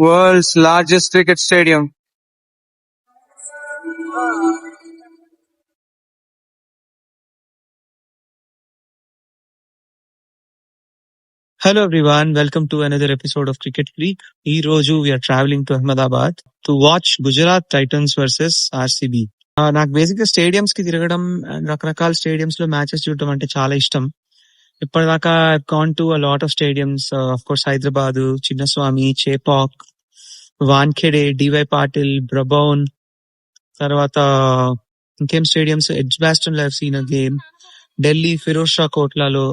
world's largest cricket stadium. Hello everyone, welcome to another episode of Cricket Freak. Ee roju we are traveling to Ahmedabad to watch Gujarat Titans versus RCB. నాకు basic గా stadiums కి తిరగడం and రకరకాల stadiums లో matches చూడడం అంటే చాలా ఇష్టం. ఇప్పటిదాకా I've gone to a lot of stadiums, of course Hyderabad, Chinnaswamy, Chepauk, Wankhede, D Y Patil, Brabourne, తర్వాత ఇంకేం స్టేడియంస్, ఎడ్జ్ బాస్టన్ లో సీన్ గేమ్, ఢిల్లీ ఫిరోజ్ షా కోట్లాలో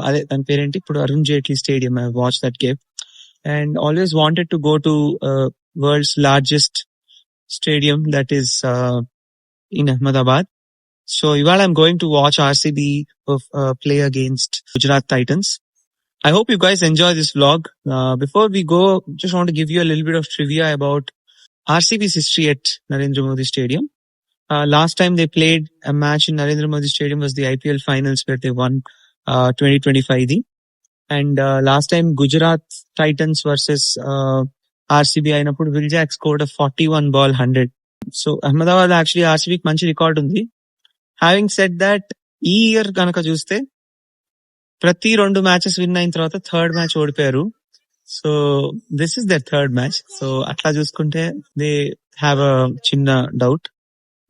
అదే దాని పేరేంటి ఇప్పుడు Arun Jaitley stadium. I watch that game and always wanted to go to world's largest stadium that is in Ahmedabad. So ఇవాళ I'm going to watch RCB play against Gujarat Titans. I hope you guys enjoy this vlog. Before we go, just want to give you a little bit of trivia about RCB's history at Narendra Modi Stadium. Last time they played a match in Narendra Modi Stadium was the IPL finals where they won 2025. And last time Gujarat Titans versus RCB అయినప్పుడు Will Jack scored a 41 ball 100. So Ahmedabad actually ఆర్సీబీకి మంచి record ఉంది. Having said that ఈ year కనుక చూస్తే ప్రతి 2 matches win అయిన తర్వాత థర్డ్ మ్యాచ్ ఓడిపోయారు. So this is the third match. So అట్లా చూసుకుంటే దే హ్యావ్ అ చిన్న doubt.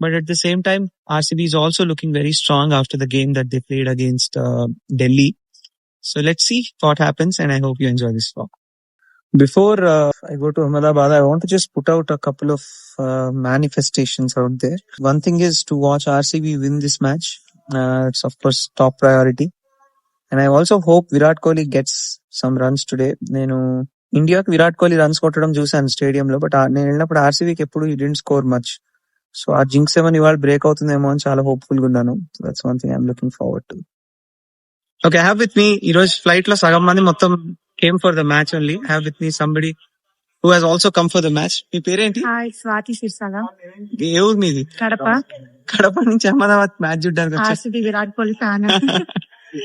But at the same time RCB is also looking very strong after the game that they played against Delhi. So let's see what happens and I hope you enjoy this vlog. Before I go to Ahmedabad, I want to just put out a couple of manifestations out there. One thing is to watch RCB win this match. It's of course top priority. And I also hope Virat Kohli gets some runs today. నేను ఇండియాకి Virat Kohli runs కొట్టడం చూసాను stadium లో, but నేను వెళ్ళినప్పుడు ఆర్సీబీకి ఎప్పుడు he didn't score much. So ఆ jinx ఏమని ఇవాళ బ్రేక్ అవుతుందేమో అని చాలా హోప్ఫుల్ గా ఉన్నాను. That's one thing I'm looking forward to. Okay, have with me ఈ రోజు ఫ్లైట్ లో సగం మంది మొత్తం came for the match only. Have with me somebody who has also come for the match. మీ పేరేంటి? హాయ్, స్వాతి సిర్సాల. ఏ ఊరు మీది? కడప. కడప నుంచి అహ్మదాబాద్ మ్యాచ్ చూడడానికి వచ్చారు. RCB Virat Kohli fan.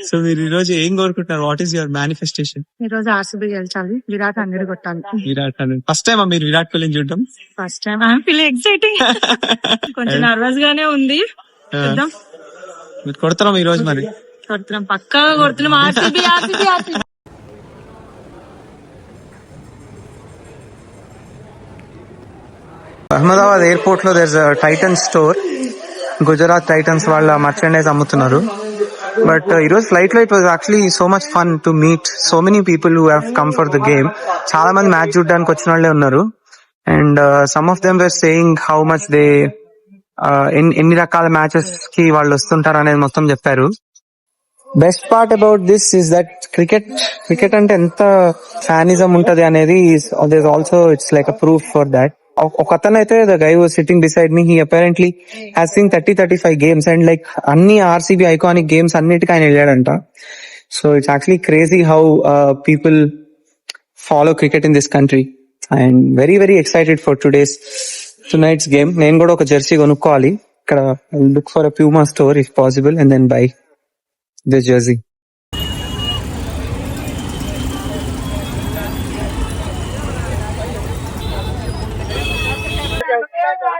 So మీరు ఈ రోజు ఏం కోరుకుంటున్నారు? What is your manifestation? ఈ రోజు ఆర్సీబీ గెలిచాలి, విరాట్ 100 కొట్టాలి. విరాట్ 100. ఫస్ట్ టైం మీరు విరాట్ కోహ్లీని చూడడం? First time. I'm feeling exciting. కొంచెం నర్వస్ గానే ఉంది. చూద్దాం. మీరు కొడతారా ఈ రోజు? మరి కొడుతున్నాం, పక్కాగా కొడుతున్నాం. RCB RCB RCB. Ahmedabad airport లో there is a Titans store. Gujarat Titans వాళ్ళ మర్చెండైజ్ అమ్ముతున్నారు. బట్ ఈరోజు ఫ్లైట్ లో it was actually so much fun to meet so many people who have come for the game. చాలా మంది మ్యాచ్ చూడడానికి వచ్చిన వాళ్ళే ఉన్నారు. And some of them were saying how much they ఎన్ని రకాల మ్యాచెస్ కి వాళ్ళు వస్తుంటారు అనేది మొత్తం చెప్పారు. Best part about this is that cricket అంటే ఎంత ఫ్యానిజం ఉంటది అనేది also it's like a proof for that. ఒక అతను అయితే the guy was sitting beside me, he apparently has seen 35 games and like అన్ని ఆర్సీబీ ఐకానిక్ గేమ్స్ అన్నిటికీ ఆయన వెళ్ళాడంట. So it's actually crazy how people follow cricket in this country. And very very excited for tonight's game. నేను కూడా ఒక jersey కొనుక్కోవాలి. ఇక్కడ look for a Puma store if possible and then by this jersey.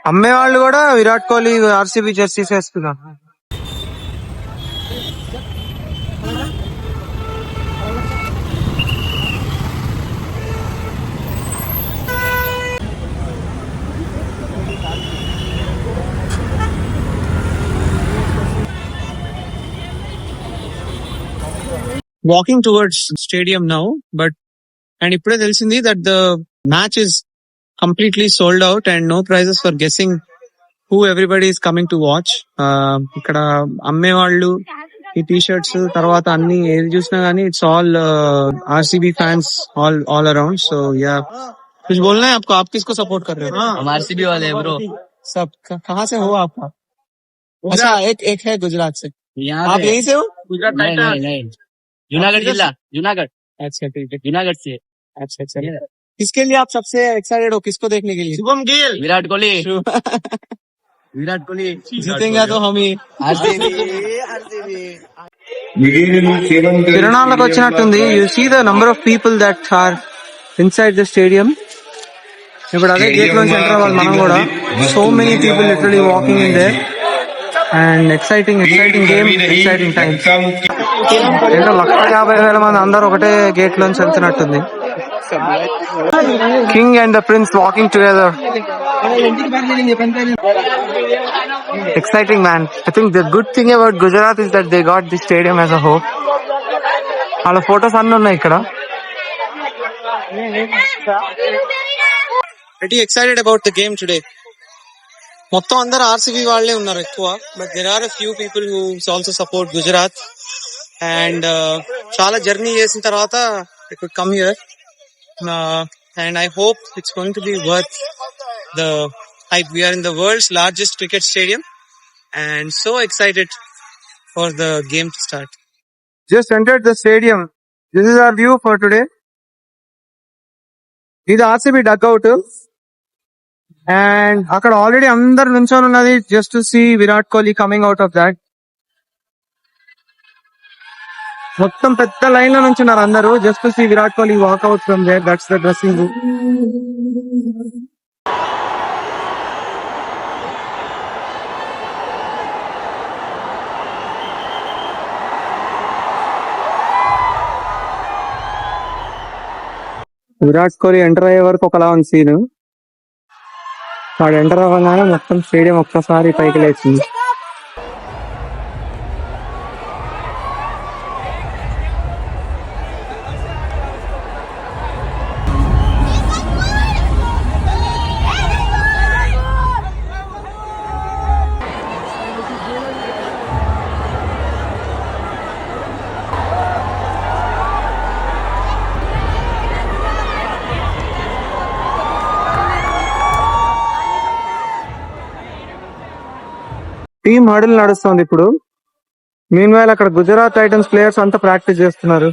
అమ్మే వాళ్ళు కూడా Virat Kohli RCB jerseys వేస్తున్నారు. Walking towards stadium now, but and ఇప్పుడే తెలిసింది that the match is completely sold out and no prizes for guessing who everybody is coming to watch. ఇక్కడ అమ్మే వాళ్ళు ఈ టీ షర్ట్స్ తర్వాత అన్ని ఏది చూసినా గానీ it's all RCB fans all around. So yeah, कुछ बोलना है आपको? आप किसको सपोर्ट कर रहे हो? हम आरसीबी वाले हैं ब्रो. सब कहाँ से हो आप? अच्छा, एक है गुजरात से. आप यहीं से हो? गुजरात नहीं, जूनागढ़ जिला, जूनागढ़. अच्छा ठीक है, जूनागढ़ से. अच्छा. किसके लिए आप सबसे एक्साइटेड हो? किसको देखने के लिए? शुभम गिल, विराट कोहली. विराट कोहली जीतेगा तो हम ही. आरसीबी. తిరణాలకు వచ్చినట్టుంది. You see the number of people that are inside the stadium. ఇప్పుడు అదే గేట్ లోంచి ఎంటర్ అవ్వాలి మనం కూడా. So many people literally walking in there and exciting game, exciting time. ఏంటో 150,000 మంది అందరు ఒకటే గేట్ లోంచి వెళ్తున్నట్టుంది. King and the prince walking together. Exciting, man. I think the good thing about Gujarat is that they got the stadium as a whole. వాళ్ళ photos అన్ని ఉన్నాయి ఇక్కడ. Pretty excited about the game today. మొత్తం అందరు RCB వాళ్ళే ఉన్నారు ఎక్కువ, but there are a few people who also support Gujarat. And చాలా జర్నీ చేసిన తర్వాత they could come here. And I hope it's going to be worth the hype. We are in the world's largest cricket stadium and so excited for the game to start. Just entered the stadium. This is our view for today. ఇది RCB dugout and అక్కడ already అందరు నుంచొని ఉన్నది just to see Virat Kohli coming out of that. మొత్తం పెద్ద line లో నుంచి ఉన్నారు అందరూ just to see Virat Kohli walk out from there. That's the dressing room. Virat Kohli enter అయ్యే వరకు ఒకలా ఉంది సీన్. వాడు ఎంటర్ అవ్వగానే మొత్తం స్టేడియం ఒక్కసారి పైకి లేచింది. టీమ్ హడిల్ నడుస్తుంది ఇప్పుడు. మీన్ వైల్ అక్కడ గుజరాత్ టైటన్స్ ప్లేయర్స్ అంతా ప్రాక్టీస్ చేస్తున్నారు.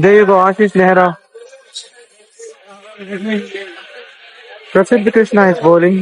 దేవ్ Ashish Nehra, Prasidh Krishna is bowling.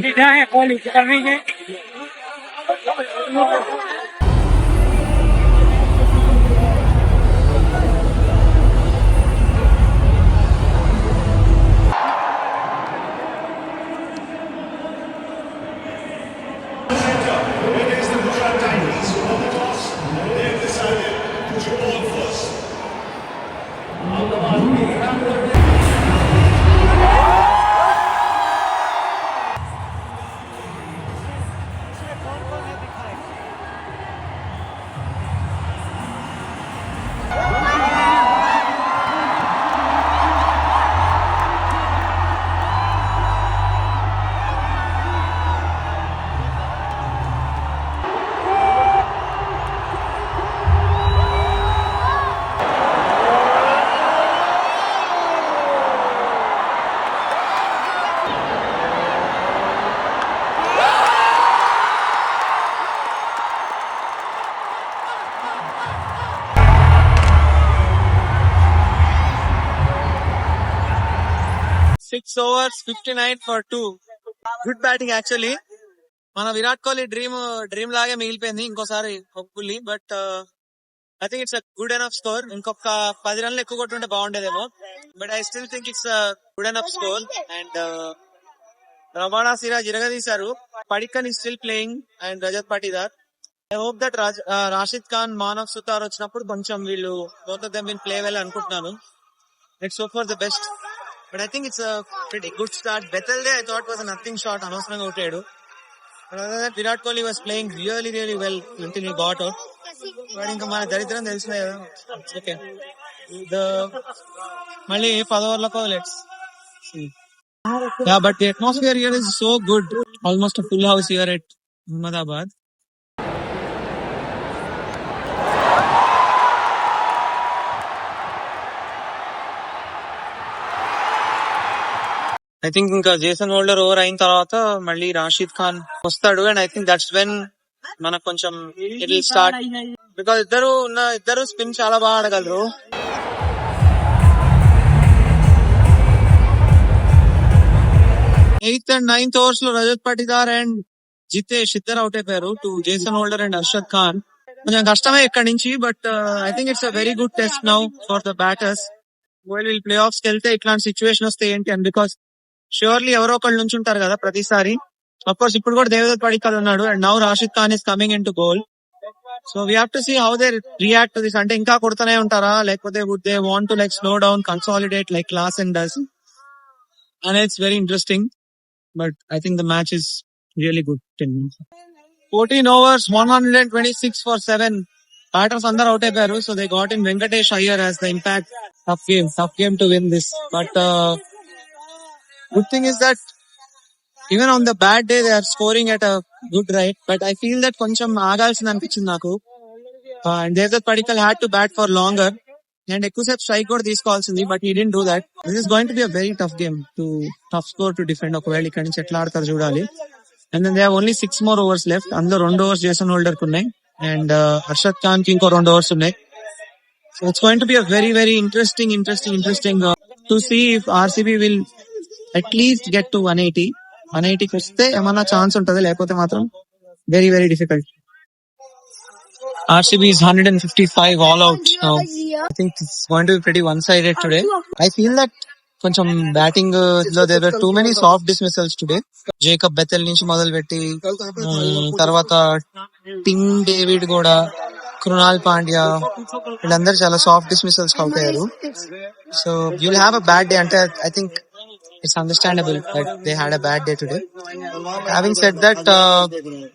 Six overs, 59 for 2. Good batting actually. మన విరాట్ కోహ్లీ డ్రీమ్ లాగే మిగిలిపోయింది ఇంకోసారి హోప్ఫుల్లీ. But I think it's a good enough score. ఇంకొక 10 రన్లు ఎక్కువ కొట్టుంటే బాగుండేదేమో. But I still think it's good enough score. And రవాణా సిరాజ్ ఇరగదీశారు. Padikkal is still playing and Rajat Patidar. I hope that Rashid Khan, Manav Suthar వచ్చినప్పుడు కొంచెం వీళ్ళు both of them will play well అనుకుంటున్నాను. Let's hope for the best. But I think it's a pretty good start. Bethelday I thought was a nothing shot. అనవసరంగా కొట్టాడు. But other than that, Virat Kohli was playing really well until he got out. But ఇంకా మన దరిద్రం తెలిసినాయి కదా. Okay. మళ్ళీ 10 ఓవర్లకు let's see. Yeah, but the atmosphere here is so good. Almost a full house here at Ahmedabad. I think ఇంకా Jason holder over అయిన తర్వాత మళ్ళీ రాషిద్ ఖాన్ వస్తాడు. And I think that's when మనకు కొంచెం ఇట్ విల్ స్టార్ట్. బికాస్ ఇద్దరు spin చాలా బాగా ఆడగలరు. ఎయిత్ అండ్ నైన్త్ ఓవర్స్ లో రజత్ పాటీదార్ అండ్ జితేష్ ఇద్దరు అవుట్ అయిపోయారు to Jason holder and Arshad Khan. కొంచెం కష్టమే ఇక్కడ నుంచి. But I think it's a very good test now for the batters. వీళ్ళు ప్లే ఆఫ్స్ కి వెళ్తే ఇట్లాంటి సిచ్యువేషన్ వస్తే ఏంటి అని, బికాస్ ష్యూర్లీ ఎవరో ఒకళ్ళు నుంచి ఉంటారు కదా ప్రతిసారి. అఫ్ కోర్స్ ఇప్పుడు కూడా దేవదత్ పడిక్కల్ ఉన్నాడు and now Rashid Khan is coming in to bowl. So we have to see how they react to this. అంటే ఇంకా కొడుతూనే ఉంటారా, లేకపోతే would they want to like slow down, consolidate like Klaasen does. And it's very interesting. But I think the match is really good. 14 overs, 126 for 7. Batters అందరూ out అయిపోయారు. So they got in Venkatesh Iyer as the impact. Tough game to win this. But good thing is that even on the bad day they are scoring at a good rate. But I feel that కొంచెం ఆగాల్సింది అనిపించింది నాకు. And Devdutt Padikkal had to bat for longer. And ఎక్కువసేపు strike కూడా తీసుకోవాల్సింది, but he didn't do that. This is going to be a very tough game, tough score to defend. ఒకవేళ ఇక్కడ నుంచి ఎట్లా ఆడతారు చూడాలి. And then they have only 6 more overs left. అందులో 2 overs జేసన్ హోల్డర్ కు ఉన్నాయి అండ్ హర్షద్ ఖాన్ కి ఇంకో 2 overs ఉన్నాయి. So it's going to be a very very interesting to see if RCB will at least get to 180. 180కి వస్తే ఏమన్నా ఛాన్స్ ఉంటది, లేకపోతే మాత్రం very very difficult. RCB is 155 all out now. I think it's going to be pretty one-sided today. I feel that కొంచెం batting లో there were too many soft dismissals today. Jacob Bethell నుంచి మొదలు పెట్టి తర్వాత Tim David కూడా, కృణాల్ పాండ్యా, వీళ్ళందరూ చాలా soft dismissals out అయ్యారు. So you'll have a bad day. అంటే I think it's understandable that they had a bad day today. Having said that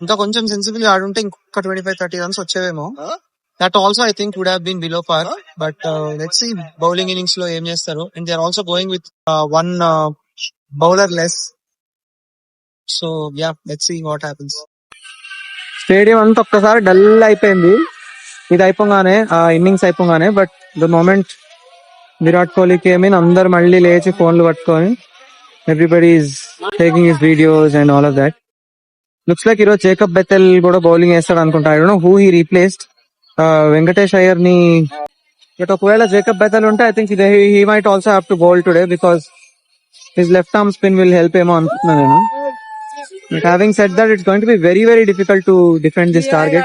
ఇంకా కొంచెం సెన్సిబుల్ గా ఆడుంటే ఇంకొక 25-30 runs వచ్చేవేమో. That also I think would have been below par. But let's see bowling innings లో ఏం చేస్తారు. And they are also going with one bowler less. So yeah, let's see what happens. Stadium అంతా ఒక్కసారి dull అయిపోయింది ఇది అయిపోగానే, ఆ innings అయిపోగానే. But the moment Virat Kohli came in, అందరు మళ్ళీ లేచి ఫోన్లు పట్టుకొని everybody is taking his videos and all of that. Looks like ఈరోజు జేకబ్ బెథెల్ కూడా బౌలింగ్ వేస్తాడు అనుకుంటా. I don't know who he replaced. Venkatesh Iyer ని. బట్ ఒకవేళ జేకబ్ బెథెల్ ఉంటే I think he might also have to bowl today because his left arm spin will help ఏమో అనుకుంటున్నాను నేను. But having said that, it's going to be very very difficult to defend this target.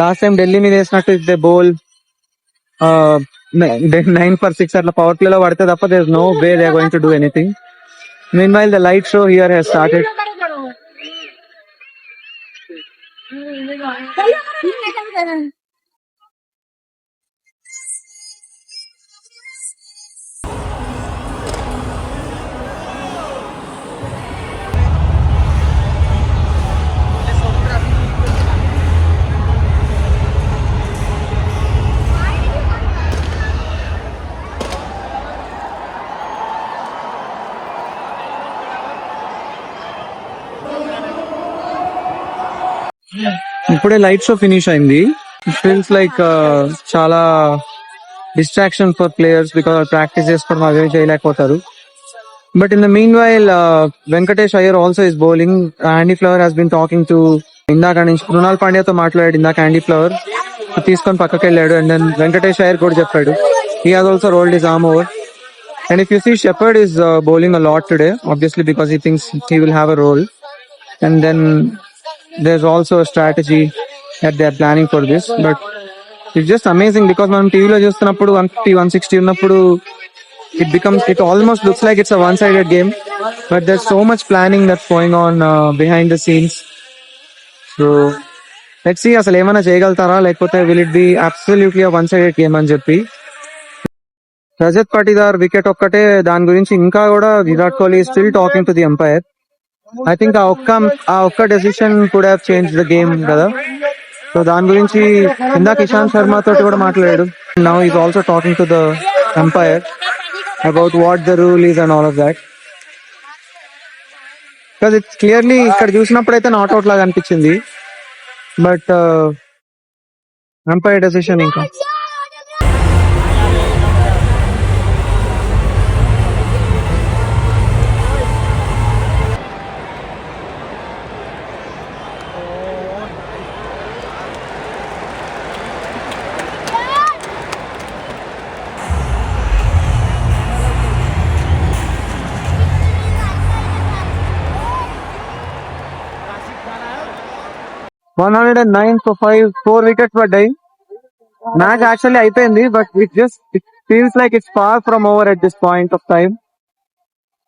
Last time Delhi మీద వేసినట్టు if they bowl 9 for 6 అట్లా power play లో పడితే తప్ప there is no way they are going to do anything. Meanwhile the light show here has started. ఇప్పుడే light show finish అయింది. Feels like చాలా distraction for players because practice చేసుకోవడం అవేమి చేయలేకపోతారు. But in the meanwhile Venkatesh Iyer also is bowling. Andy Flower has been talking to, ఇందాక నుంచి కృణాల్ పాండ్యాతో మాట్లాడాడు ఇందాక యాండీ ఫ్లవర్, తీసుకొని పక్కకి వెళ్ళాడు. అండ్ దెన్ వెంకటేష్ అయ్యర్ కూడా చెప్పాడు he has also rolled his arm over. And if you see, Shepherd is bowling a lot today, obviously because he thinks he will have a role. And then there's also a strategy that they're planning for this. But it's just amazing because మనం టీవీలో చూస్తున్నప్పుడు 150-160 ఉన్నప్పుడు it almost looks like it's a one-sided game. But there's so much planning that's going on behind the scenes. So let's see అసలు ఏమైనా చేయగలుగుతారా, లేకపోతే will it be absolutely a one-sided game అని చెప్పి. రజత్ పాటీదార్ వికెట్ ఒక్కటే దాని గురించి ఇంకా కూడా Virat Kohli still talking to the umpire. I think ఆ ఒక్క decision could have change the game కదా. సో దాని గురించి ఇందాక ఇషాంత్ శర్మ తోటి కూడా మాట్లాడాడు. Now is also talking to the umpire about what the rule is and all of that. Because it's clearly ఇక్కడ చూసినప్పుడు అయితే నాట్అవుట్ లాగా అనిపించింది. బట్ ఎంపైర్ డెసిషన్ ఇంకా. $109 for 4 wickets పడ్డాయి. మ్యాచ్ యాక్చువల్లీ అయిపోయింది, but feels like it's far from over at this point of time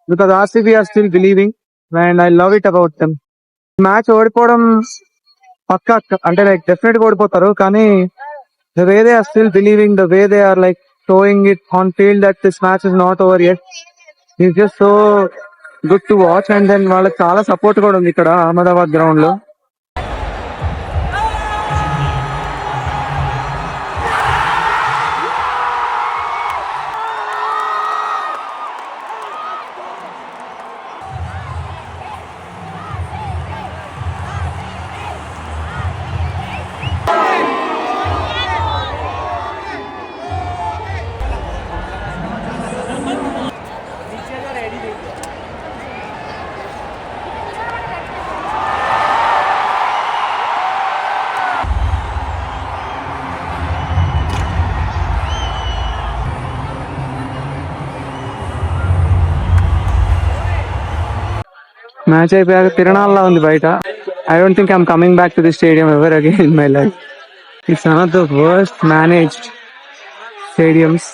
because RCB are still believing, and I love it about them. Match ఓడిపోవడం పక్కా, అంటే like definite గా ఓడిపోతారు, కానీ the way they are still believing, the way they are like showing it on field that this match is not over yet is just so good to watch. And then వాళ్ళకి చాలా support కూడా ఉంది ఇక్కడ Ahmedabad ground లో. Match అయిపోయాక తిరణాల్లా ఉంది బయట. I don't think I'm coming back to the stadium ever again in my life. It's one of the worst managed stadiums.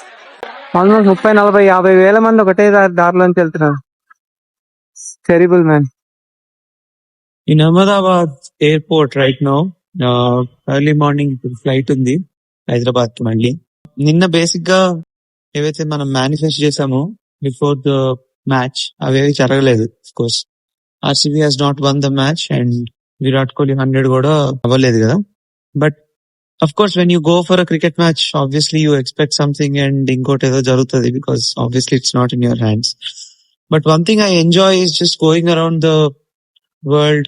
Almost 30-40-50 వేల మంది ఒకటే దారిలోంచి వెళ్తున్నారు. Terrible man. In Ahmedabad airport right now, early morning flight ఉంది హైదరాబాద్ కి మళ్ళీ. నిన్న basic గా ఏవైతే మనం మేనిఫెస్ట్ చేసామో బిఫోర్ ద మ్యాచ్ అవేవి జరగలేదు. Of course RCB has not won the match and Virat Kohli 100 కూడా అవ్వలేదు కదా. But of course when you go for a cricket match, obviously you expect something and ఇంకోటి ఏదో జరుగుతుంది because obviously it's not in your hands. But one thing I enjoy is just going around the world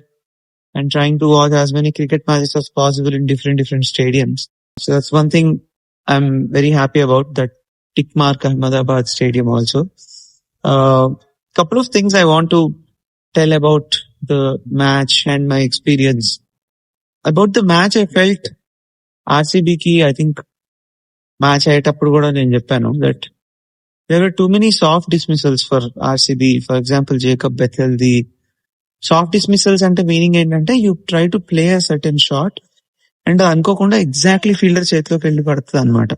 and trying to watch as many cricket matches as possible in different stadiums. So that's one thing I'm very happy about, that tick mark Ahmedabad Stadium also. Couple of things I want to tell about the match and my experience. About the match, I felt RCB ki, I think match ayetappudu kuda nenu cheppanu that there were too many soft dismissals for RCB. For example, Jacob Bethel, the soft dismissals ante meaning ఏంటంటే you try to play a certain shot and అనుకోకుండా exactly fielder చేతిలోకి వెళ్ళి పడుతుంది అనమాట.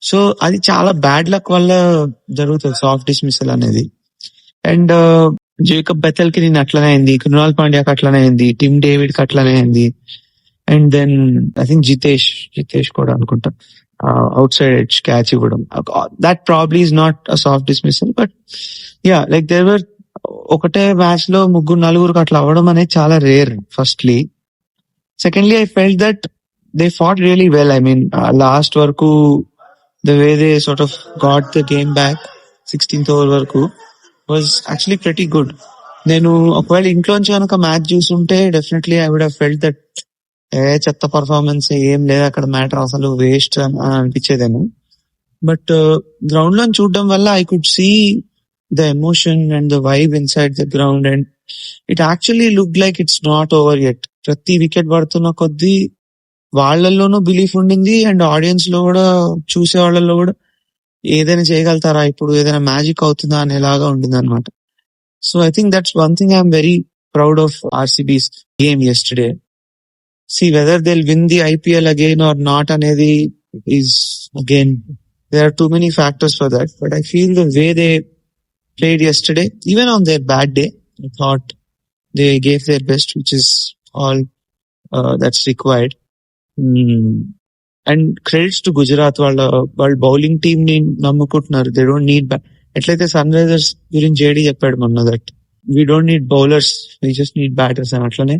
So అది చాలా bad luck వల్ల జరుగుతుంది సాఫ్ట్ డిస్మిసల్ అనేది. అండ్ జేకబ్ బెథెల్ కి నేను అట్లనే అయింది, కృణాల్ పాండ్యాకి అట్లనే అయింది, టిమ్ డేవిడ్ కి అట్లనే అయింది. And then I think Jitesh కూడా అనుకుంటా అవుట్ సైడ్ ఎడ్జ్ క్యాచ్ ఇవ్వడం, that probably is not a soft dismissal. But yeah, like there were ఒకటే మ్యాచ్ లో 3-4 అట్లా అవ్వడం అనేది చాలా rare. Firstly. Secondly, I felt that they fought really well. I mean last వరకు the way they sort of got the game back 16th over వరకు was actually pretty good. నేను ఒకవేళ ఇంట్లోంచి కనుక మ్యాచ్ చూసుంటే definitely I would have felt that చెత్త performance ఏం లేదు అక్కడ, మ్యాటర్ అసలు వేస్ట్ అని అనిపించేదేమో. బట్ గ్రౌండ్ లో చూడడం వల్ల I could see the emotion and the vibe inside the ground and it actually look like it's not over yet. ప్రతి వికెట్ పడుతున్న కొద్దీ వాళ్ళల్లోనూ బిలీఫ్ ఉండింది అండ్ ఆడియన్స్ లో కూడా, చూసే వాళ్ళలో కూడా ఏదైనా చేయగలుగుతారా ఇప్పుడు, ఏదైనా మ్యాజిక్ అవుతుందా అనేలాగా ఉండింది అనమాట. So I think that's one thing I'm very proud of RCB's game yesterday. See whether they'll win the IPL again or not అనేది is again, there are too many factors for that. But I feel the way they played yesterday, even on their bad day, I thought they gave their best, which is all that's required. And credits to Gujarat, వాళ్ళ bowling team ని నమ్ముకుంటున్నారు. They don't need ఎట్లయితే sunrisers గురించి JD చెప్పాడు మొన్న, that we don't need bowlers, we just need batters అని. అట్లనే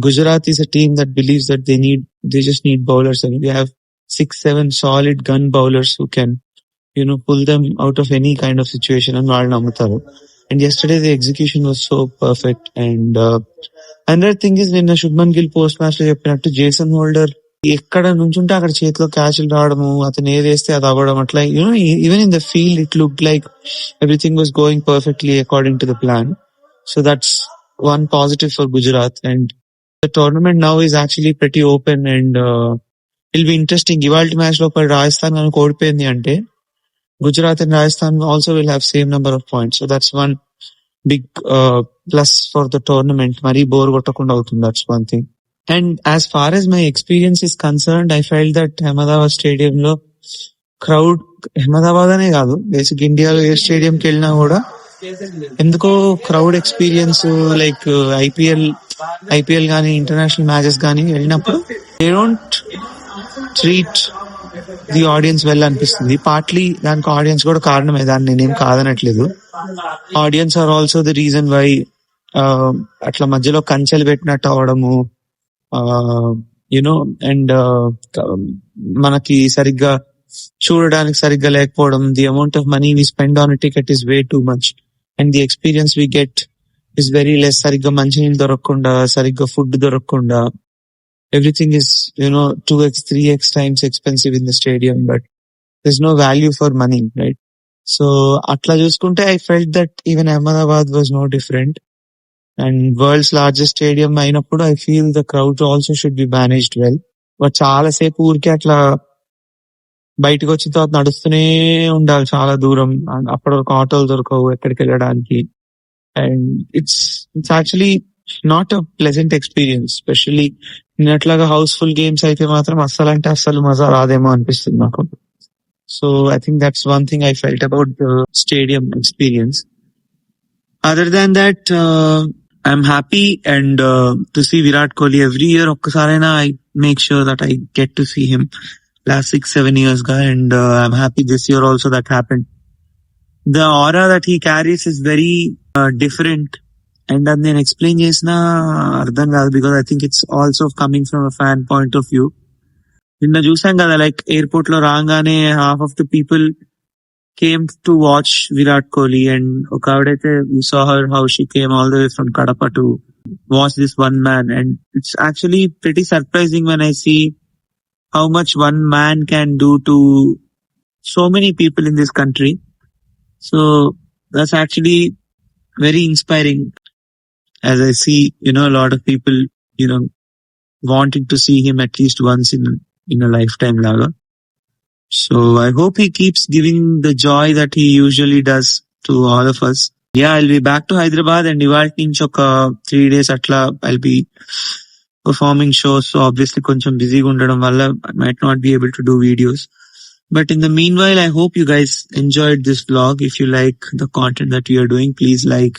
Gujarat is a team that believes that they just need bowlers అని. We have 6-7 solid gun bowlers who can pull them out of any kind of situation అని వాళ్ళు నమ్ముతారు. And yesterday the execution was so perfect. And another thing is, నిన్న Shubman Gill post match లో చెప్పినట్టు Jason holder ఎక్కడ నుంచుంటే అక్కడ చేతిలో క్యాచ్లు రావడము, అతను ఏదేస్తే అది అవ్వడం, అట్లా even in the field it look like everything was going perfectly according to the plan. So that's one positive for Gujarat. And the tournament now is actually pretty open and will be interesting. ఇవాళ match లో రాజస్థాన్ కనుక ఓడిపోయింది అంటే Gujarat and Rajasthan also will have same number of points. So that's one big plus for the tournament. మరీ bore కొట్టకుండా అవుతుంది. That's one thing. And as far as my experience is concerned, I felt that Ahmedabad Stadium lo crowd Ahmedabad అనే కాదు, basic ఇండియాలో ఏ స్టేడియంకి వెళ్ళినా కూడా ఎందుకో క్రౌడ్ ఎక్స్పీరియన్స్, లైక్ ఐపీఎల్ కానీ ఇంటర్నేషనల్ మ్యాచెస్ కానీ వెళ్ళినప్పుడు they don't treat the audience well అనిపిస్తుంది. పార్ట్లీ దానికి ఆడియన్స్ కూడా కారణమే, దాన్ని నేనేం కాదనట్లేదు. Audience are also the reason why అట్లా మధ్యలో కంచెలు పెట్టినట్టు అవడము, యునో, అండ్ మనకి సరిగ్గా చూడడానికి సరిగ్గా లేకపోవడం. The amount of money we spend on ticket is way too much and the experience we get is very less. సరిగ్గా మంచినీళ్ళు దొరకకుండా, సరిగ్గా ఫుడ్ దొరకకుండా, everything is 2x 3x times expensive in the stadium, but there's no value for money, right? So atla chuskunte I felt that even Ahmedabad was no different, and world's largest stadium ainappudu I feel the crowd also should be managed well. But chaala sepu urke atla బయటకు వచ్చిన తర్వాత నడుస్తూనే ఉండాలి చాలా దూరం, అప్పటి వరకు ఆటోలు దొరకవు ఎక్కడికి వెళ్ళడానికి, and it's actually not a pleasant experience. Specially నిన్నట్లాగా హౌస్ఫుల్ గేమ్స్ అయితే మాత్రం అస్సలు మజా రాదేమో అనిపిస్తుంది నాకు. So I think that's one thing I felt about the stadium experience. Other than that I'm happy and to see Virat Kohli every year. ఒక్కసారైనా I make sure that I get to see him last 6-7 years గా, and I'm happy this year also that happened. The aura that he carries is very different, and అది నేను explain చేసినా అర్థం కాదు, because I think it's also coming from a fan point of view. నిన్న చూసాం కదా, like airport లో రాగానే half of the people came to watch Virat Kohli, and ఒక ఆవిడైతే we saw her how she came all the way from Kadapa to watch this one man, and it's actually pretty surprising when I see how much one man can do to so many people in this country. So that's actually very inspiring, as I see, a lot of people, wanting to see him at least once in a lifetime laga. So I hope he keeps giving the joy that he usually does to all of us. Yeah, I'll be back to Hyderabad, and ivalti nunchi oka 3 days atla I'll be performing shows. So obviously koncham busy ga undadam valla I might not be able to do videos. But in the meanwhile, I hope you guys enjoyed this vlog. If you like the content that we are doing, please like,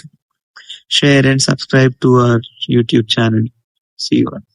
share and subscribe to our YouTube channel. See you all.